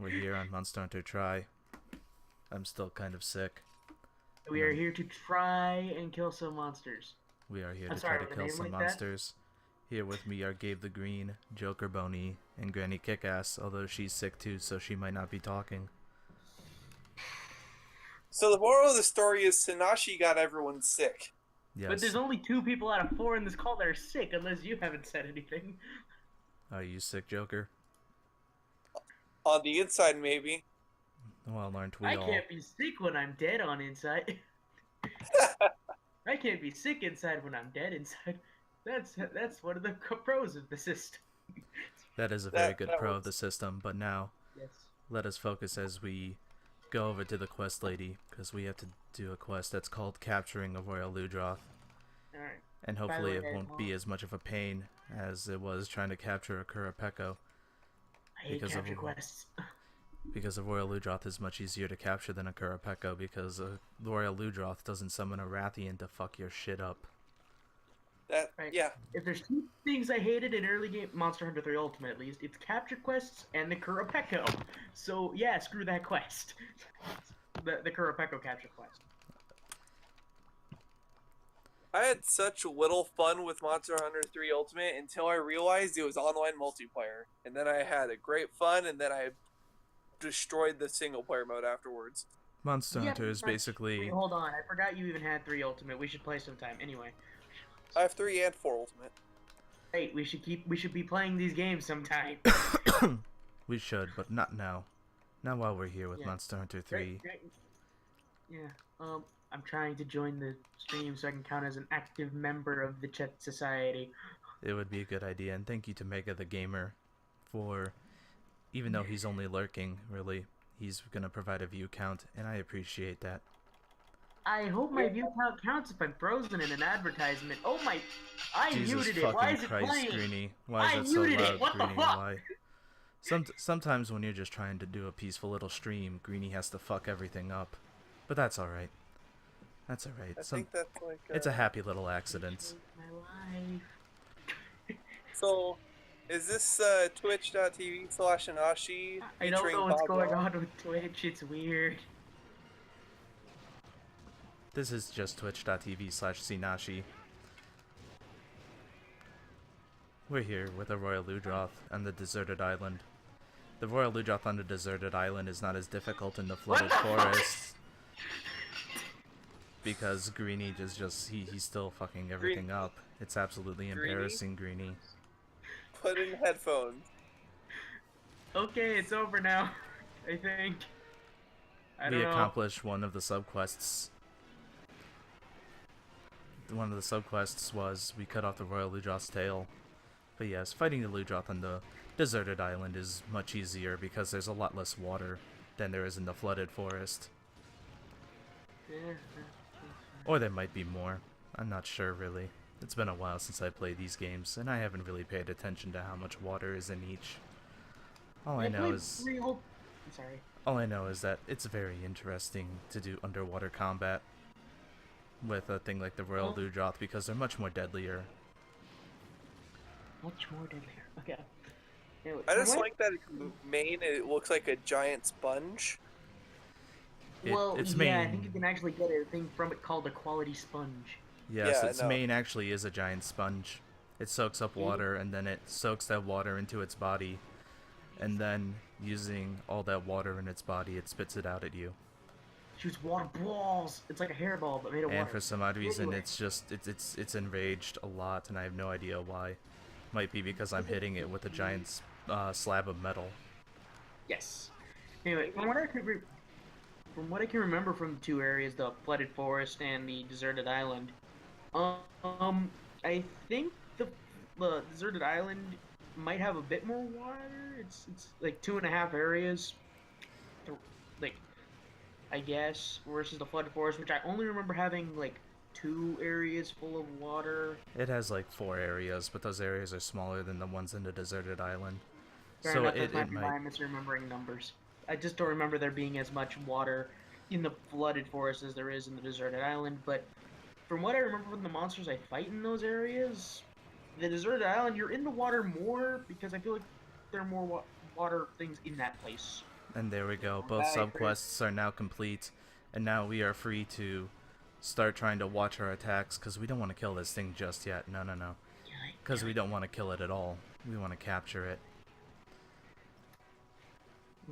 We're here on Monster Hunter Try. I'm still kind of sick. We are here to try and kill some monsters. We are here I'm to try sorry, to with a kill name some like that? monsters. Here with me are Gabe the Green, Joker Boney, and Granny Kickass, although she's sick too, so she might not be talking. So the moral of the story is Sinashi got everyone sick. But there's Yes. only 2 people out of 4 in this call that are sick, unless you haven't said anything. Are you sick, Joker? On the inside, maybe. Well, aren't we I all? can't be sick when I'm dead on inside. I can't be sick inside when I'm dead inside. That's one of the pros of the system. That is a very That good that pro of the works. system, but now, Yes. let us focus as we go over to the quest lady, because we have to do a quest that's called Capturing of Royal Ludroth. Alright. And By the hopefully it way, won't be as much of a pain as it was trying to capture a Kurapeko. I hate because of- capture quests. Because a Royal Ludroth is much easier to capture than a Kurapeko, because a Royal Ludroth doesn't summon a Rathian to fuck your shit up. Right. Yeah. If there's 2 things I hated in early game Monster Hunter 3 Ultimate, at least, it's capture quests and the Kurapeko. So yeah, screw that quest. The Kurapeko capture quest. I had such little fun with Monster Hunter 3 Ultimate until I realized it was online multiplayer. And then I had a great fun, and then I destroyed the single player mode afterwards. Monster Yeah, Hunter is pretty much. basically... Wait, hold on, I forgot you even had 3 Ultimate. We should play sometime. Anyway. I have 3 and 4 Ultimate. Hey, we should be playing these games sometime. We should, but not now. Not while we're here with Yeah. Monster Hunter 3. Right. Yeah. I'm trying to join the stream so I can count as an active member of the Chet Society. It would be a good idea, and thank you to Mega the Gamer for... Even though he's only lurking, really, he's gonna provide a view count, and I appreciate that. I hope my view count counts if I'm frozen in an advertisement. Oh my... I Jesus muted it. Why fucking is it Christ, playing? Greenie. Why I is that so muted it. loud, What the Greenie? fuck? Why? Sometimes when you're just trying to do a peaceful little stream, Greenie has to fuck everything up. But that's alright. That's alright. I think that's like. It's a happy little accident. My life. So, is this twitch.tv/Anashi I don't featuring know what's Bob going Ross? on with Twitch. It's weird. This is just twitch.tv/Sinashi. We're here with a Royal Ludroth on the deserted island. The Royal Ludroth on the deserted island is not as difficult in the flooded forest. Because Greenie is just, he's still fucking everything up. It's absolutely embarrassing, Greenie. Put in headphones. Okay, it's over now. I think. I don't We know. accomplished one of the subquests. One of the subquests was we cut off the Royal Ludroth's tail. But yes, fighting the Ludroth on the deserted island is much easier because there's a lot less water than there is in the flooded forest. Yeah. Or there might be more. I'm not sure, really. It's been a while since I played these games, and I haven't really paid attention to how much water is in each. All I know is I'm sorry. all I know is that it's very interesting to do underwater combat with a thing like the Royal Ludroth because they're much more deadlier. Much more deadlier. Okay. Anyway, I just what? like that it looks like a giant sponge. Well, its yeah, I main- think you can actually get a thing from it called a quality sponge. Yes, Yeah, its no. main actually is a giant sponge. It soaks up water, and then it soaks that water into its body. And then, using all that water in its body, it spits it out at you. Shoots water balls. It's like a hairball, but made of And water. for some odd reason, Anyway. it's just, it's enraged a lot, and I have no idea why. Might be because I'm hitting it with a giant slab of metal. Yes. Anyway, from what I can remember from the 2 areas, the flooded forest and the deserted island, I think the deserted island might have a bit more water. It's like 2.5 areas, like I guess, versus the flooded forest, which I only remember having like 2 areas full of water. It has like 4 areas, but those areas are smaller than the ones in the deserted island. Fair So enough, it that might be why might... I'm misremembering numbers. I just don't remember there being as much water in the flooded forest as there is in the deserted island, but from what I remember from the monsters I fight in those areas, the deserted island, you're in the water more because I feel like there are more water things in that place. And there we go. Both Bye, Chris. subquests are now complete, and now we are free to start trying to watch our attacks, because we don't want to kill this thing just yet. No, no, no. Because we don't want to kill it at all. We want to capture it.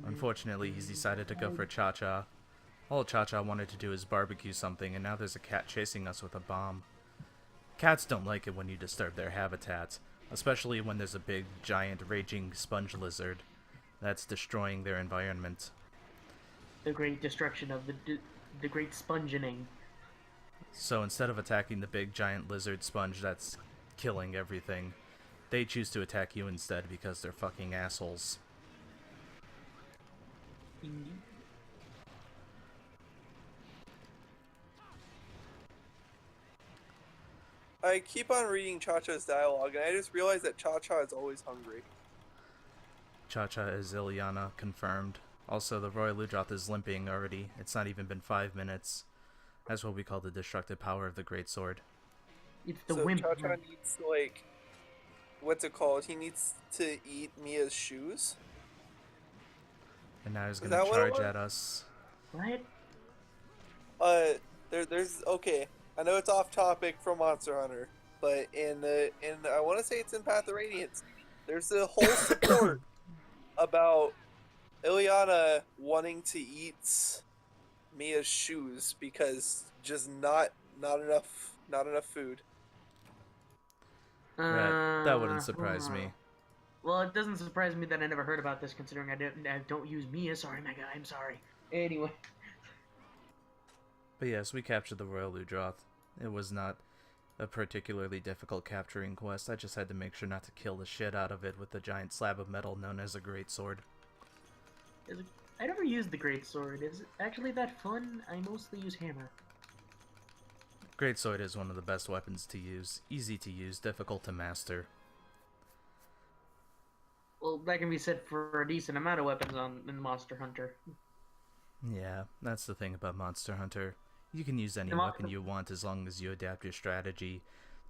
Unfortunately, he's decided to go for Cha-Cha. All Cha-Cha wanted to do is barbecue something, and now there's a cat chasing us with a bomb. Cats don't like it when you disturb their habitats, especially when there's a big, giant, raging sponge lizard that's destroying their environment. The great destruction of the great spongening. So instead of attacking the big, giant lizard sponge that's killing everything, they choose to attack you instead because they're fucking assholes. Indeed. I keep on reading Cha-Cha's dialogue, and I just realized that Cha-Cha is always hungry. Cha-Cha is Ilyana, confirmed. Also, the Royal Ludroth is limping already. It's not even been 5 minutes. That's what we call the destructive power of the Great Sword. It's the So wimp. Cha-Cha needs to, like, what's it called? He needs to eat Mia's shoes? And now he's Is gonna that what it charge was? at us. What? There's okay. I know it's off topic from Monster Hunter, but I want to say it's in Path of Radiance. There's a whole support about Ilyana wanting to eat Mia's shoes because just not enough food. That wouldn't surprise me. Well, it doesn't surprise me that I never heard about this, considering I don't use Mia. Sorry, my guy. I'm sorry. Anyway. But yes, we captured the Royal Ludroth. It was not a particularly difficult capturing quest. I just had to make sure not to kill the shit out of it with the giant slab of metal known as a Great Sword. I never used the Great Sword. Is it actually that fun? I mostly use hammer. Great Sword is one of the best weapons to use. Easy to use, difficult to master. Well, that can be said for a decent amount of weapons in Monster Hunter. Yeah, that's the thing about Monster Hunter. You can use any The weapon you want as long as you adapt your strategy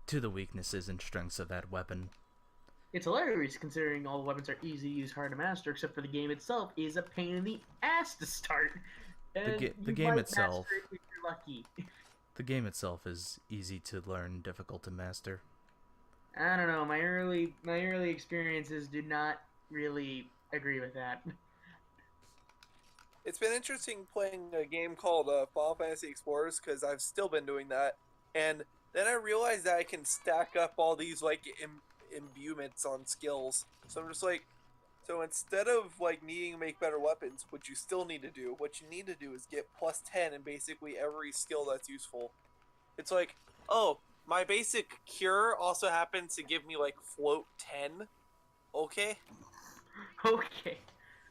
to the weaknesses and strengths of that weapon. It's hilarious considering all the weapons are easy to use, hard to master, except for the game itself is a pain in the ass to start. And the you game might itself- master it if you're lucky. The game itself is easy to learn, difficult to master. I don't know. My early experiences did not really agree with that. It's been interesting playing a game called Final Fantasy Explorers because I've still been doing that, and then I realized that I can stack up all these like imbuements on skills. So I'm just like, so instead of like needing to make better weapons, what you need to do is get plus 10 in basically every skill that's useful. It's like, oh, my basic cure also happens to give me like float 10. Okay. Okay.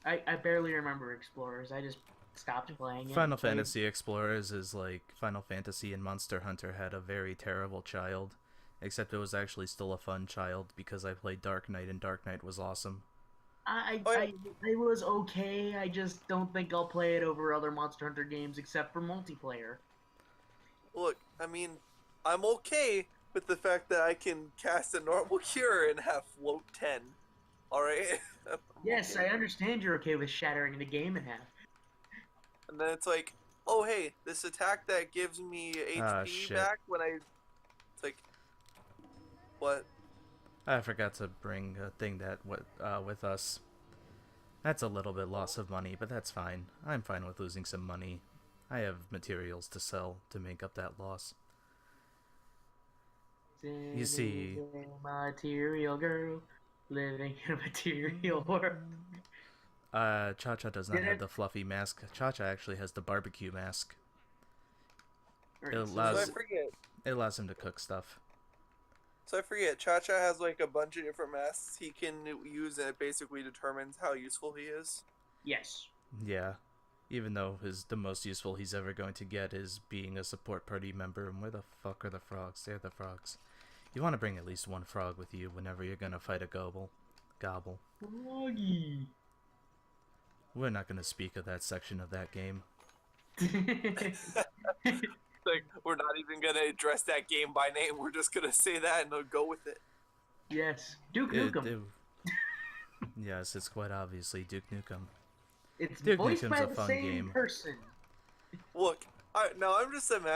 I barely remember Explorers. I just stopped playing it. Final Fantasy Explorers is like Final Fantasy and Monster Hunter had a very terrible child. Except it was actually still a fun child because I played Dark Knight and Dark Knight was awesome. I was okay. I just don't think I'll play it over other Monster Hunter games except for multiplayer. Look, I mean, I'm okay with the fact that I can cast a normal cure and have float 10. Alright? Yes, I understand you're okay with shattering the game in half. And then it's like, oh hey, this attack that gives me HP shit. back when I... It's like, what? I forgot to bring a thing that with us. That's a little bit loss of money, but that's fine. I'm fine with losing some money. I have materials to sell to make up that loss. You see, Material girl living in a material world. Cha-Cha does not have the fluffy mask. Cha-Cha actually has the barbecue mask. Alright, It so- So I allows forget. it allows him to cook stuff. So I forget. Cha-Cha has like a bunch of different masks he can use, and it basically determines how useful he is. Yes. Yeah. Even though the most useful he's ever going to get is being a support party member. And where the fuck are the frogs? They're the frogs. You want to bring at least one frog with you whenever you're gonna fight a gobble. Froggy. We're not gonna speak of that section of that game. Like, we're not even gonna address that game by name. We're just gonna say that and they'll go with it. Yes. Duke Nukem. Yes, it's quite obviously Duke Nukem. It's Duke voiced Nukem's by a the fun same game. person. Look, I'm just imagining